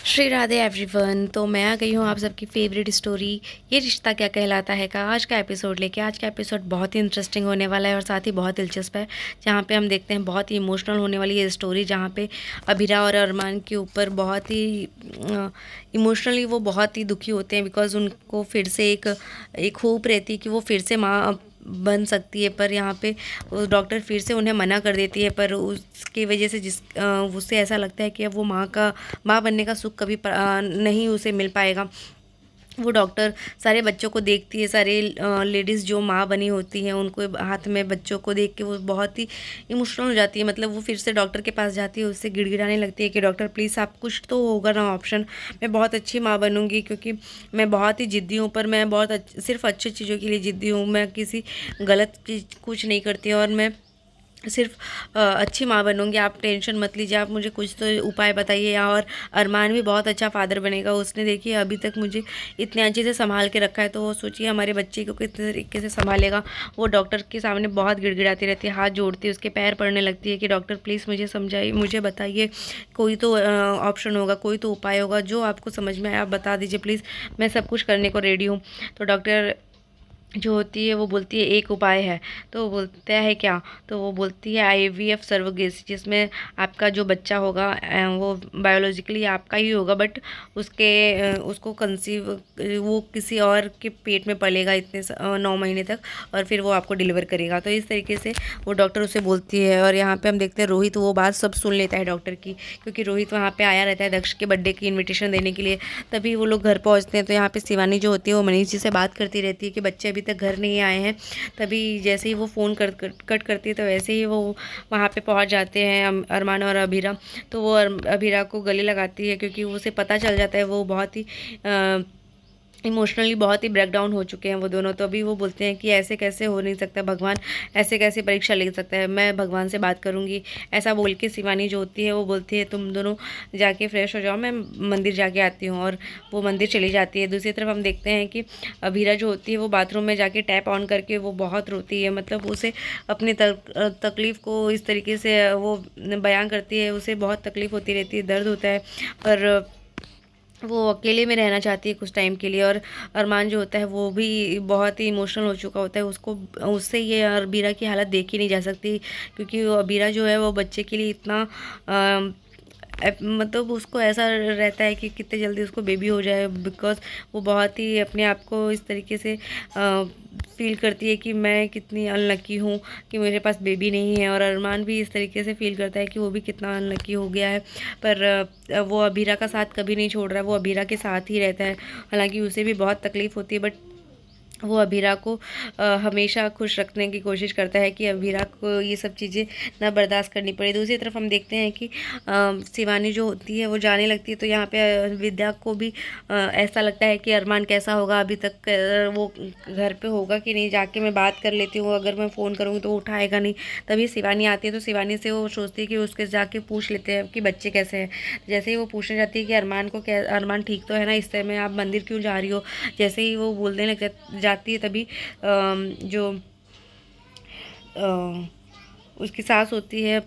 Shri Radhe everyone. तो मैं आ गई हूँ आप सबकी फेवरेट स्टोरी ये रिश्ता क्या कहलाता है का आज का एपिसोड लेके। आज का एपिसोड बहुत ही इंटरेस्टिंग होने वाला है और साथ ही बहुत दिलचस्प है, जहाँ पे हम देखते हैं बहुत ही इमोशनल होने वाली ये स्टोरी, जहाँ पे अभिरा और अरमान के ऊपर बहुत ही इमोशनली वो बहुत ही दुखी होते हैं, बिकॉज उनको फिर से एक होप रहती है कि वो फिर से माँ बन सकती है। पर यहाँ पे वो डॉक्टर फिर से उन्हें मना कर देती है, पर उसकी वजह से उससे ऐसा लगता है कि अब वो माँ बनने का सुख कभी नहीं उसे मिल पाएगा। वो डॉक्टर सारे बच्चों को देखती है, सारे लेडीज़ जो माँ बनी होती हैं उनको हाथ में बच्चों को देख के वो बहुत ही इमोशनल हो जाती है। मतलब वो फिर से डॉक्टर के पास जाती है, उससे गिड़गिड़ाने लगती है कि डॉक्टर प्लीज़ आप कुछ तो होगा ना ऑप्शन, मैं बहुत अच्छी माँ बनूंगी, क्योंकि मैं बहुत ही ज़िद्दी हूँ, पर मैं सिर्फ अच्छी चीज़ों के लिए ज़िद्दी हूँ, मैं किसी गलत चीज़ कुछ नहीं करती और मैं सिर्फ अच्छी माँ बनूंगी, आप टेंशन मत लीजिए, आप मुझे कुछ तो उपाय बताइए। और अरमान भी बहुत अच्छा फादर बनेगा, उसने देखिए अभी तक मुझे इतने अच्छे से संभाल के रखा है, तो वो सोचिए हमारे बच्चे को किस तरीके से संभालेगा। वो डॉक्टर के सामने बहुत गिड़गिड़ाती रहती है, हाथ जोड़ती है, उसके पैर पड़ने लगती है कि डॉक्टर प्लीज़ मुझे समझाइए, मुझे बताइए, कोई तो ऑप्शन होगा, कोई तो उपाय होगा, जो आपको समझ में आए आप बता दीजिए प्लीज़, मैं सब कुछ करने को रेडी हूँ। तो डॉक्टर जो होती है वो बोलती है एक उपाय है, तो वो बोलता है क्या, तो वो बोलती है आईवीएफ सर्वोगेसी, जिसमें आपका जो बच्चा होगा वो बायोलॉजिकली आपका ही होगा, बट उसको कंसीव वो किसी और के पेट में पलेगा इतने 9 महीने तक, और फिर वो आपको डिलीवर करेगा। तो इस तरीके से वो डॉक्टर उसे बोलती है। और यहाँ पे हम देखते हैं रोहित वो बात सब सुन लेता है डॉक्टर की, क्योंकि रोहित वहाँ पे आया रहता है दक्ष के बर्थडे की इन्विटेशन देने के लिए। तभी वो लोग घर पहुँचते हैं, तो यहाँ पे शिवानी जो होती है वो मनीष जी से बात करती रहती है कि बच्चे अभी तक घर नहीं आए हैं। तभी जैसे ही वो फ़ोन कट करती है, तो वैसे ही वो वहाँ पे पहुँच जाते हैं अरमान और अभीरा। तो वो अभीरा को गले लगाती है, क्योंकि उसे पता चल जाता है वो बहुत ही इमोशनली बहुत ही ब्रेकडाउन हो चुके हैं वो दोनों। तो अभी वो बोलते हैं कि ऐसे कैसे हो नहीं सकता, भगवान ऐसे कैसे परीक्षा ले सकता है, मैं भगवान से बात करूंगी। ऐसा बोल के शिवानी जो होती है वो बोलती है तुम दोनों जाके फ्रेश हो जाओ, मैं मंदिर जाके आती हूँ, और वो मंदिर चली जाती है। दूसरी तरफ हम देखते हैं कि अभीरा जो होती है वो बाथरूम में जाके टैप ऑन करके वो बहुत रोती है, मतलब उसे अपनी तकलीफ़ को इस तरीके से वो बयान करती है, उसे बहुत तकलीफ़ होती रहती है, दर्द होता है, पर वो अकेले में रहना चाहती है कुछ टाइम के लिए। और अरमान जो होता है वो भी बहुत ही इमोशनल हो चुका होता है, उसको उससे ये अबीरा की हालत देखी नहीं जा सकती, क्योंकि वो अबीरा जो है वो बच्चे के लिए इतना मतलब उसको ऐसा रहता है कि कितने जल्दी उसको बेबी हो जाए, बिकॉज वो बहुत ही अपने आप को इस तरीके से फील करती है कि मैं कितनी अनलकी हूँ कि मेरे पास बेबी नहीं है। और अरमान भी इस तरीके से फील करता है कि वो भी कितना अनलकी हो गया है, पर वो अबीरा का साथ कभी नहीं छोड़ रहा है, वो अबीरा के साथ ही रहता है। हालांकि उसे भी बहुत तकलीफ़ होती है, बट वो अबीरा को हमेशा खुश रखने की कोशिश करता है कि अबीरा को ये सब चीज़ें ना बर्दाश्त करनी पड़े। दूसरी तरफ हम देखते हैं कि शिवानी जो होती है वो जाने लगती है, तो यहाँ पे विद्या को भी ऐसा लगता है कि अरमान कैसा होगा, अभी तक वो घर पे होगा कि नहीं, जाके मैं बात कर लेती हूँ, अगर मैं फ़ोन करूँगी तो वो उठाएगा नहीं। तभी शिवानी आती है, तो शिवानी से वो सोचती है कि उसके जाके पूछ लेते हैं कि बच्चे कैसे हैं। जैसे ही वो पूछने जाती है कि अरमान ठीक तो है ना, इस समय आप मंदिर क्यों जा रही हो, जैसे ही वो बोलने लग जाती है, तभी जो उसकी सास होती है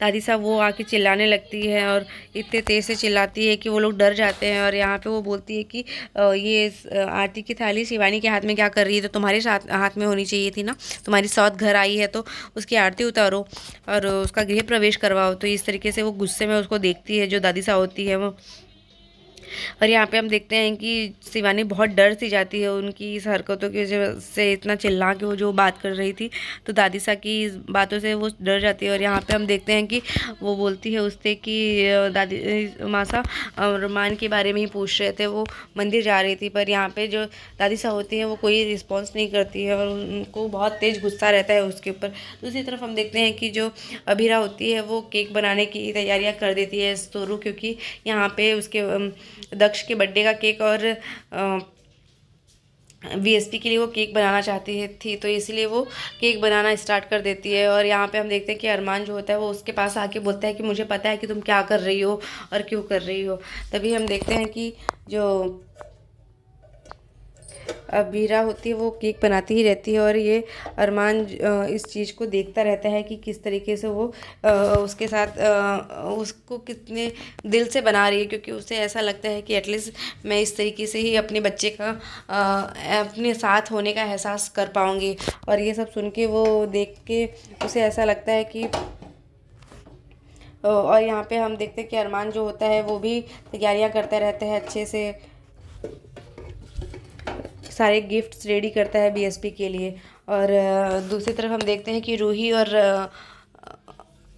दादी साहब, वो आके चिल्लाने लगती है, और इतने तेज़ से चिल्लाती है कि वो लोग डर जाते हैं। और यहाँ पे वो बोलती है कि आरती की थाली शिवानी के हाथ में क्या कर रही है, तो तुम्हारे साथ हाथ में होनी चाहिए थी ना, तुम्हारी सौत घर आई है तो उसकी आरती उतारो और उसका गृह प्रवेश करवाओ। तो इस तरीके से वो गुस्से में उसको देखती है जो दादी साहब होती है वो। और यहाँ पे हम देखते हैं कि शिवानी बहुत डर सी जाती है उनकी इस हरकतों की वजह से, इतना चिल्ला के वो जो बात कर रही थी, तो दादी सा की इस बातों से वो डर जाती है। और यहाँ पे हम देखते हैं कि वो बोलती है उससे कि दादी मासा रमान के बारे में ही पूछ रहे थे, वो मंदिर जा रही थी, पर यहाँ पे जो दादी सा होती है वो कोई रिस्पॉन्स नहीं करती है, और उनको बहुत तेज़ गुस्सा रहता है उसके ऊपर। दूसरी तरफ हम देखते हैं कि जो अभीरा होती है वो केक बनाने की तैयारियाँ कर देती है सोरू, क्योंकि यहाँ पे उसके दक्ष के बर्थडे का केक और वीएसपी के लिए वो केक बनाना चाहती है थी, तो इसलिए वो केक बनाना स्टार्ट कर देती है। और यहाँ पे हम देखते हैं कि अरमान जो होता है वो उसके पास आके बोलता है कि मुझे पता है कि तुम क्या कर रही हो और क्यों कर रही हो। तभी हम देखते हैं कि जो अबीरा होती है वो केक बनाती ही रहती है और ये अरमान इस चीज़ को देखता रहता है कि किस तरीके से वो उसके साथ उसको कितने दिल से बना रही है, क्योंकि उसे ऐसा लगता है कि एटलीस्ट मैं इस तरीके से ही अपने बच्चे का अपने साथ होने का एहसास कर पाऊँगी। और ये सब सुन के वो देख के उसे ऐसा लगता है कि और यहाँ पे हम देखते हैं कि अरमान जो होता है वो भी तैयारियाँ करते रहते हैं अच्छे से, सारे गिफ्ट्स रेडी करता है बीएसपी के लिए। और दूसरी तरफ हम देखते हैं कि रूही और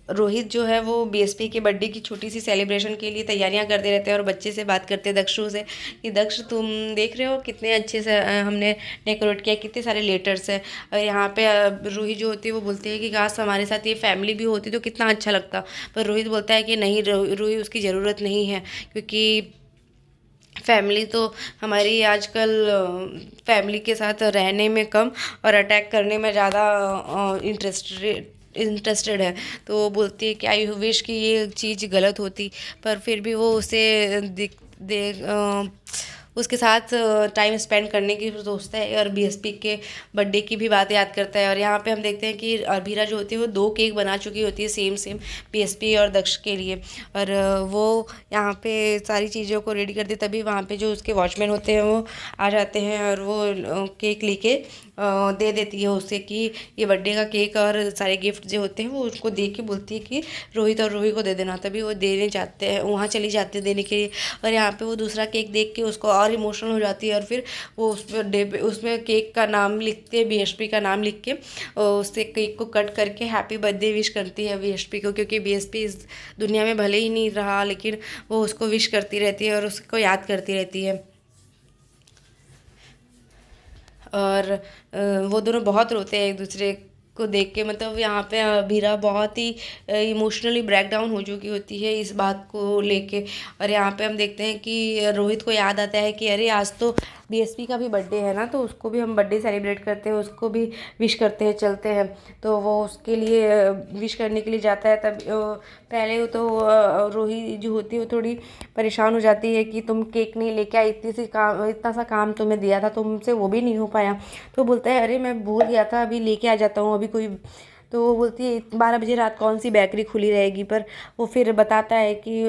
रोहित जो है वो बीएसपी के बर्थडे की छोटी सी सेलिब्रेशन के लिए तैयारियां करते रहते हैं और बच्चे से बात करते हैं दक्षु से कि दक्ष तुम देख रहे हो कितने अच्छे से हमने डेकोरेट किया, कितने सारे लेटर्स हैं। और यहाँ पे रूही जो होती है वो बोलती है कि काश हमारे साथ ये फैमिली भी होती तो कितना अच्छा लगता, पर रोहित बोलता है कि नहीं रूही उसकी ज़रूरत नहीं है, क्योंकि फैमिली तो हमारी आजकल फैमिली के साथ रहने में कम और अटैक करने में ज़्यादा इंटरेस्टेड है। तो वो बोलती है कि आई विश कि ये चीज़ गलत होती, पर फिर भी वो उसे दिख दे उसके साथ टाइम स्पेंड करने की सोचता है और बीएसपी के बर्थडे की भी बात याद करता है। और यहाँ पे हम देखते हैं कि अरबीरा जो होती है वो 2 केक बना चुकी होती है सेम बीएसपी और दक्ष के लिए, और वो यहाँ पे सारी चीज़ों को रेडी करती है। तभी वहाँ पे जो उसके वॉचमैन होते हैं वो आ जाते हैं और वो केक लेके दे देती है उसे कि ये बर्थडे का केक और सारे गिफ्ट जो होते हैं वो उसको दे के बोलती है कि रोहित और रूही को दे देना। तभी वो देने जाते हैं, वहाँ चली जाती है देने के लिए। और यहाँ पे वो दूसरा केक देख के उसको और इमोशनल हो जाती है और फिर वो उसमें केक का नाम लिखते हैं, बीएसपी का नाम लिख के उससे केक को कट करके हैप्पी बर्थडे विश करती है बीएसपी को, क्योंकि बीएसपी इस दुनिया में भले ही नहीं रहा लेकिन वो उसको विश करती रहती है और उसको याद करती रहती है। और वो दोनों बहुत रोते हैं एक दूसरे को देख के, मतलब यहाँ पे अबीरा बहुत ही इमोशनली ब्रेक डाउन हो चुकी होती है इस बात को लेके। और यहाँ पे हम देखते हैं कि रोहित को याद आता है कि अरे आज तो बीएसपी का भी बर्थडे है ना, तो उसको भी हम बर्थडे सेलिब्रेट करते हैं, उसको भी विश करते हैं, चलते हैं। तो वो उसके लिए विश करने के लिए जाता है। तब पहले तो रोही जो होती है वो थोड़ी परेशान हो जाती है कि तुम केक नहीं लेके आई, इतना सा काम तुम्हें दिया था तुमसे वो भी नहीं हो पाया। तो बोलता है अरे मैं भूल गया था, अभी लेके आ जाता हूँ, अभी कोई। तो वो बोलती है 12 बजे रात कौन सी बेकरी खुली रहेगी, पर वो फिर बताता है कि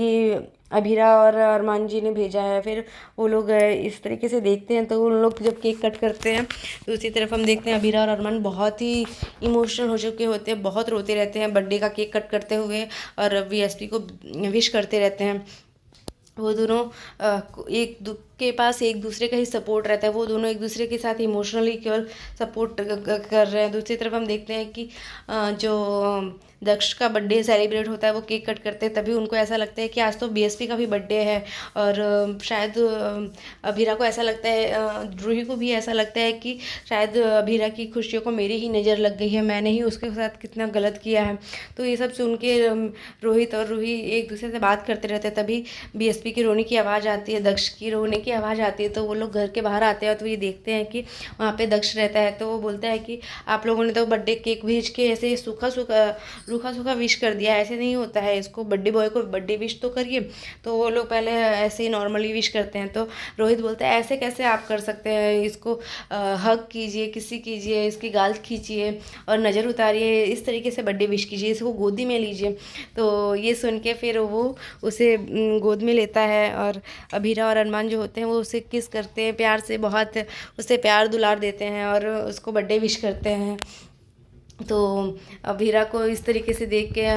ये अभीरा और अरमान जी ने भेजा है। फिर वो लोग इस तरीके से देखते हैं, तो उन लोग जब केक कट करते हैं दूसरी तरफ हम देखते हैं अभीरा और अरमान बहुत ही इमोशनल हो चुके होते हैं, बहुत रोते रहते हैं बर्थडे का केक कट करते हुए और बीएसपी को विश करते रहते हैं। वो दोनों के पास एक दूसरे का ही सपोर्ट रहता है, वो दोनों एक दूसरे के साथ इमोशनली केवल सपोर्ट कर रहे हैं। दूसरी तरफ हम देखते हैं कि जो दक्ष का बर्थडे सेलिब्रेट होता है वो केक कट करते हैं, तभी उनको ऐसा लगता है कि आज तो बीएसपी का भी बर्थडे है। और शायद अभीरा को ऐसा लगता है, रूही को भी ऐसा लगता है कि शायद अभीरा की खुशियों को मेरी ही नज़र लग गई है, मैंने ही उसके साथ कितना गलत किया है। तो ये सब सुन के रोहित और रूही एक दूसरे से बात करते रहते हैं। तभी बीएसपी की रोने की आवाज़ आती है, दक्ष की रोने की आवाज़ आती है। तो वो लोग घर के बाहर आते हैं तो ये देखते हैं कि वहाँ पे दक्ष रहता है। तो वो बोलता है कि आप लोगों ने तो बर्थडे केक भेज के ऐसे सूखा सूखा विश कर दिया, ऐसे नहीं होता है, इसको बर्थडे बॉय को बर्थडे विश तो करिए। तो वो लोग पहले ऐसे ही नॉर्मली विश करते हैं। तो रोहित बोलता है ऐसे कैसे आप कर सकते हैं, इसको हग कीजिए, किसी कीजिए, इसकी गाल खींचिए और नज़र उतारिए, इस तरीके से बर्थडे विश कीजिए, इसको गोदी में लीजिए। तो ये सुन के फिर वो उसे गोद में लेता है और अभीरा और अरमान जो होते हैं वो उसे किस करते हैं प्यार से, बहुत उसे प्यार दुलार देते हैं और उसको बर्थडे विश करते हैं। तो अभीरा को इस तरीके से देख के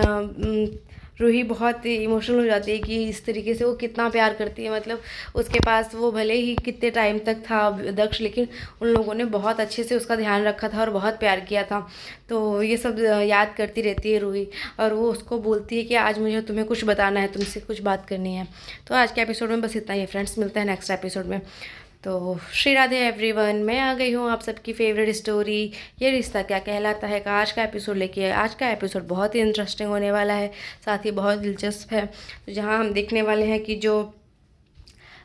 रूही बहुत इमोशनल हो जाती है कि इस तरीके से वो कितना प्यार करती है। मतलब उसके पास वो भले ही कितने टाइम तक था दक्ष, लेकिन उन लोगों ने बहुत अच्छे से उसका ध्यान रखा था और बहुत प्यार किया था। तो ये सब याद करती रहती है रूही और वो उसको बोलती है कि आज मुझे तुम्हें कुछ बताना है, तुमसे कुछ बात करनी है। तो आज के एपिसोड में बस इतना ही फ्रेंड्स, मिलते हैं नेक्स्ट एपिसोड में। तो श्री राधे एवरीवन, मैं आ गई हूँ आप सबकी फेवरेट स्टोरी ये रिश्ता क्या कहलाता है का आज का एपिसोड लेके। आज का एपिसोड बहुत ही इंटरेस्टिंग होने वाला है, साथ ही बहुत दिलचस्प है। तो जहाँ हम देखने वाले हैं कि जो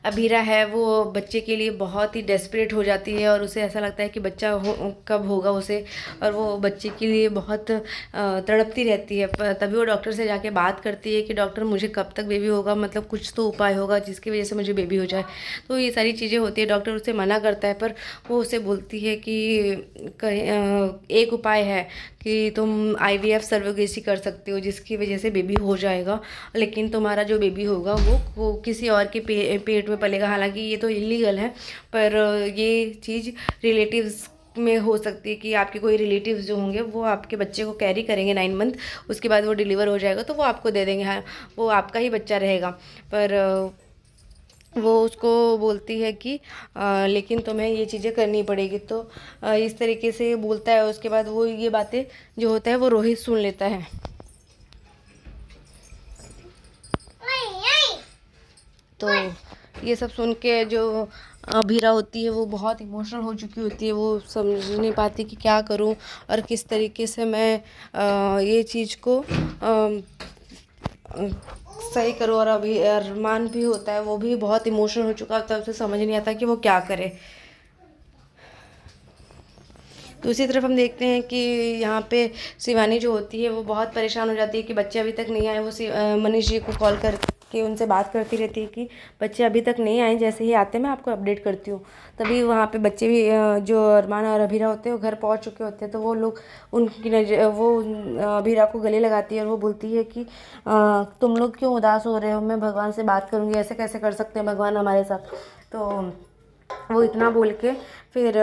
अभीरा है वो बच्चे के लिए बहुत ही डेस्परेट हो जाती है और उसे ऐसा लगता है कि बच्चा कब होगा उसे, और वो बच्चे के लिए बहुत तड़पती रहती है। तभी वो डॉक्टर से जाके बात करती है कि डॉक्टर मुझे कब तक बेबी होगा, मतलब कुछ तो उपाय होगा जिसकी वजह से मुझे बेबी हो जाए। तो ये सारी चीज़ें होती है, डॉक्टर उसे मना करता है, पर वो उसे बोलती है कि एक उपाय है कि तुम आईवीएफ सर्वोगेसी कर सकते हो जिसकी वजह से बेबी हो जाएगा, लेकिन तुम्हारा जो बेबी होगा वो किसी और के पेट में पलेगा। हालांकि ये तो इलीगल है, पर ये चीज़ रिलेटिव्स में हो सकती है कि आपके कोई रिलेटिव्स जो होंगे वो आपके बच्चे को कैरी करेंगे 9 मंथ, उसके बाद वो डिलीवर हो जाएगा तो वो आपको दे देंगे। हाँ, वो आपका ही बच्चा रहेगा। पर वो उसको बोलती है कि लेकिन तुम्हें ये चीज़ें करनी पड़ेगी। तो इस तरीके से बोलता है। उसके बाद वो ये बातें जो होता है वो रोहित सुन लेता है। तो ये सब सुन के जो अभीरा होती है वो बहुत इमोशनल हो चुकी होती है। वो समझ नहीं पाती कि क्या करूं और किस तरीके से मैं ये चीज़ को सही करूं। और अभी अरमान भी होता है, वो भी बहुत इमोशनल हो चुका होता है, उसे समझ नहीं आता कि वो क्या करे। दूसरी तरफ हम देखते हैं कि यहाँ पे शिवानी जो होती है वो बहुत परेशान हो जाती है कि बच्चे अभी तक नहीं आए। वो मनीष जी को कॉल करके उनसे बात करती रहती है कि बच्चे अभी तक नहीं आए, जैसे ही आते मैं आपको अपडेट करती हूँ। तभी वहाँ पे बच्चे भी जो अरमान और अभीरा होते हैं वो घर पहुँच चुके होते हैं। तो वो लोग उनकी नजर वो अभीरा को गले लगाती है और वो बोलती है कि तुम लोग क्यों उदास हो रहे हो, मैं भगवान से बात करूँगी, ऐसे कैसे कर सकते हैं भगवान हमारे साथ। तो वो इतना बोल के फिर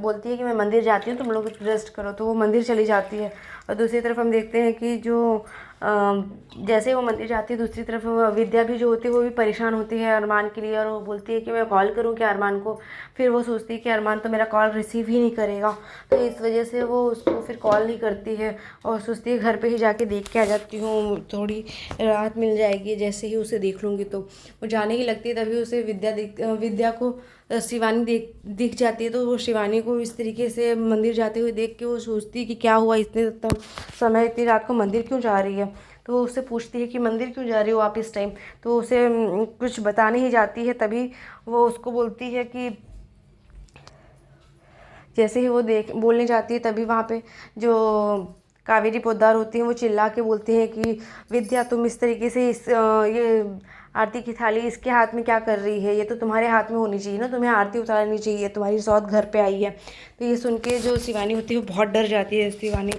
बोलती है कि मैं मंदिर जाती हूँ, तुम लोग रेस्ट करो। तो वो मंदिर चली जाती है। और दूसरी तरफ हम देखते हैं कि जो जैसे वो मंदिर जाती है, दूसरी तरफ विद्या भी जो होती है वो भी परेशान होती है अरमान के लिए, और वो बोलती है कि मैं कॉल करूँ क्या अरमान को। फिर वो सोचती है कि अरमान तो मेरा कॉल रिसीव ही नहीं करेगा, तो इस वजह से वो उसको फिर कॉल नहीं करती है और सोचती है घर पे ही जाके देख के आ जाती हूँ, थोड़ी राहत मिल जाएगी जैसे ही उसे देख लूँगी। तो वो जाने ही लगती है, तभी उसे विद्या को शिवानी दिख जाती है। तो वो शिवानी को इस तरीके से मंदिर जाते हुए देख के वो सोचती है कि क्या हुआ, इतने समय इतनी रात को मंदिर क्यों जा रही है। तो वो उससे पूछती है कि मंदिर क्यों जा रही हो आप इस टाइम। तो उसे कुछ बताने ही जाती है, तभी वो उसको बोलती है कि जैसे ही वो बोलने जाती है तभी वहाँ पे जो कावेरी पोद्दार होती हैं वो चिल्ला के बोलती हैं कि विद्या तुम इस तरीके से ये आरती की थाली इसके हाथ में क्या कर रही है, ये तो तुम्हारे हाथ में होनी चाहिए ना, तुम्हें आरती उतारनी चाहिए, तुम्हारी सौत घर पे आई है। तो ये सुन के जो शिवानी होती है वो बहुत डर जाती है शिवानी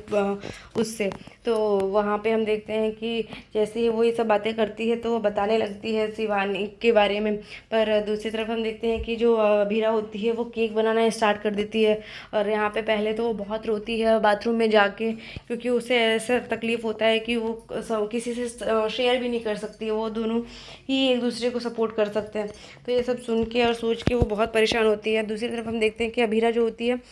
उससे। तो वहाँ पे हम देखते हैं कि जैसे ही वो ये सब बातें करती है तो वो बताने लगती है शिवानी के बारे में। पर दूसरी तरफ हम देखते हैं कि जो अभीरा होती है वो केक बनाना स्टार्ट कर देती है। और यहाँ पे पहले तो वो बहुत रोती है बाथरूम में जाके, क्योंकि उसे ऐसा तकलीफ़ होता है कि वो किसी से शेयर भी नहीं कर सकती है, वो दोनों ही एक दूसरे को सपोर्ट कर सकते हैं। तो ये सब सुन के और सोच के वो बहुत परेशान होती है। दूसरी तरफ हम देखते हैं कि अभीरा जो होती है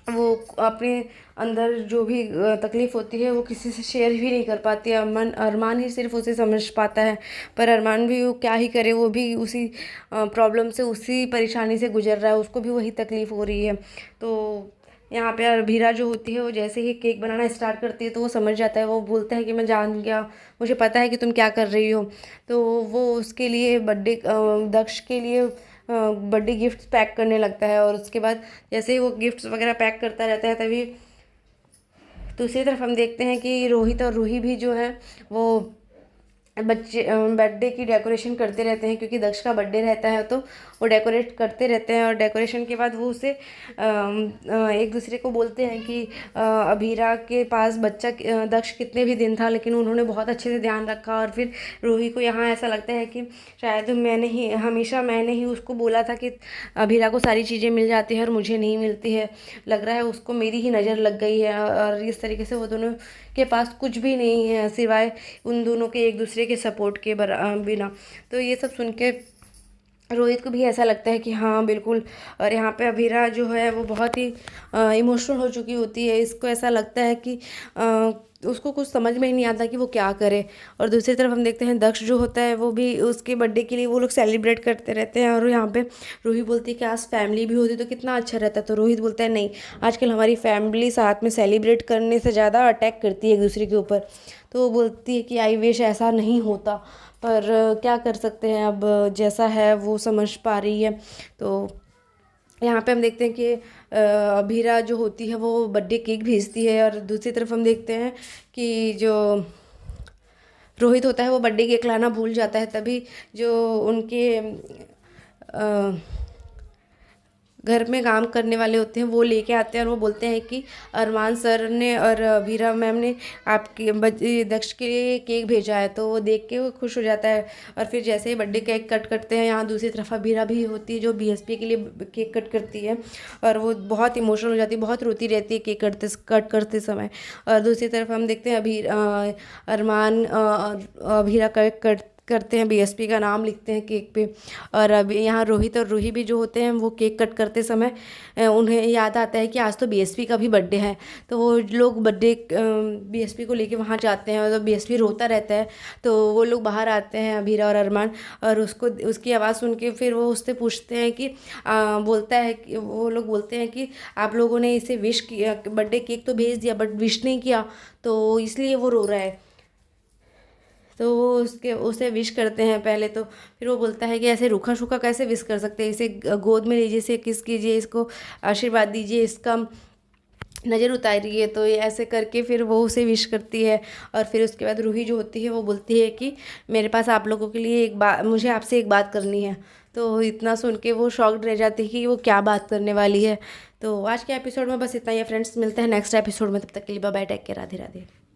वो अपने अंदर जो भी तकलीफ़ होती है वो किसी से शेयर भी नहीं कर पाती है। अरमान ही सिर्फ उसे समझ पाता है, पर अरमान भी वो क्या ही करे, वो भी उसी प्रॉब्लम से उसी परेशानी से गुजर रहा है, उसको भी वही तकलीफ़ हो रही है। तो यहाँ पे अरबीरा जो होती है वो जैसे ही केक बनाना स्टार्ट करती है तो वो समझ जाता है, वो बोलता है कि मैं जान गया, मुझे पता है कि तुम क्या कर रही हो। तो वो उसके लिए बर्थडे दक्ष के लिए बर्थडे गिफ्ट्स पैक करने लगता है। और उसके बाद जैसे ही वो गिफ्ट्स वगैरह पैक करता रहता है तभी दूसरी तरफ हम देखते हैं कि रोहित और रूही भी जो है वो बच्चे बर्थडे की डेकोरेशन करते रहते हैं, क्योंकि दक्ष का बर्थडे रहता है तो वो डेकोरेट करते रहते हैं। और डेकोरेशन के बाद वो उसे एक दूसरे को बोलते हैं कि अभीरा के पास बच्चा दक्ष कितने भी दिन था लेकिन उन्होंने बहुत अच्छे से ध्यान रखा। और फिर रूही को यहाँ ऐसा लगता है कि शायद मैंने ही उसको बोला था कि अभीरा को सारी चीज़ें मिल जाती है और मुझे नहीं मिलती है, लग रहा है उसको मेरी ही नज़र लग गई है। और इस तरीके से वो दोनों के पास कुछ भी नहीं है सिवाय उन दोनों के एक दूसरे के सपोर्ट के बिना। तो ये सब सुन के रोहित को भी ऐसा लगता है कि हाँ बिल्कुल। और यहाँ पे अभीरा जो है वो बहुत ही इमोशनल हो चुकी होती है, इसको ऐसा लगता है कि उसको कुछ समझ में ही नहीं आता कि वो क्या करे। और दूसरी तरफ हम देखते हैं दक्ष जो होता है वो भी उसके बर्थडे के लिए वो लोग सेलिब्रेट करते रहते हैं। और यहाँ पे रूही बोलती है कि आज फैमिली भी होती तो कितना अच्छा रहता। तो रोहित बोलता है नहीं, आजकल हमारी फैमिली साथ में सेलिब्रेट करने से ज़्यादा अटैक करती है एक दूसरे के ऊपर। तो वो बोलती है कि आई विश ऐसा नहीं होता, पर क्या कर सकते हैं, अब जैसा है वो समझ पा रही है। तो यहाँ पे हम देखते हैं कि अभीरा जो होती है वो बर्थडे केक भेजती है, और दूसरी तरफ हम देखते हैं कि जो रोहित होता है वो बर्थडे केक लाना भूल जाता है। तभी जो उनके घर में काम करने वाले होते हैं वो लेके आते हैं, और वो बोलते हैं कि अरमान सर ने और वीरा मैम ने आपके दक्ष के लिए केक भेजा है। तो वो देख के वो खुश हो जाता है, और फिर जैसे ही बर्थडे केक कट करते हैं, यहाँ दूसरी तरफ वीरा भी होती है जो बीएसपी के लिए केक कट करती है, और वो बहुत इमोशनल हो जाती है, बहुत रोती रहती है केक कट करते समय। और दूसरी तरफ हम देखते हैं अरमान वीरा कट करते हैं, बीएसपी का नाम लिखते हैं केक पे। और अभी यहाँ रोहित और रूही भी जो होते हैं वो केक कट करते समय उन्हें याद आता है कि आज तो बीएसपी का भी बर्थडे है। तो वो लोग बर्थडे बीएसपी को लेके वहाँ जाते हैं, और जब बीएसपी रोता रहता है तो वो लोग बाहर आते हैं, अभीरा और अरमान, और उसको उसकी आवाज़ सुन के फिर वो उससे पूछते हैं कि बोलता है कि वो लोग बोलते हैं कि आप लोगों ने इसे विश किया, बर्थडे केक तो भेज दिया बट विश नहीं किया, तो इसलिए वो रो रहा है। तो वो उसे विश करते हैं पहले, तो फिर वो बोलता है कि ऐसे रूखा सूखा कैसे विश कर सकते हैं, इसे गोद में लीजिए, इसे किस कीजिए, इसको आशीर्वाद दीजिए, इसका नज़र उतारिए। तो ये ऐसे करके फिर वो उसे विश करती है। और फिर उसके बाद रूही जो होती है वो बोलती है कि मेरे पास आप लोगों के लिए एक बात, मुझे आपसे एक बात करनी है। तो इतना सुन के वो शॉक्ड रह जाती है कि वो क्या बात करने वाली है। तो आज के एपिसोड में बस इतना ही है फ्रेंड्स, मिलते हैं नेक्स्ट एपिसोड में, तब तक के लिए bye bye, take care, Radhe Radhe.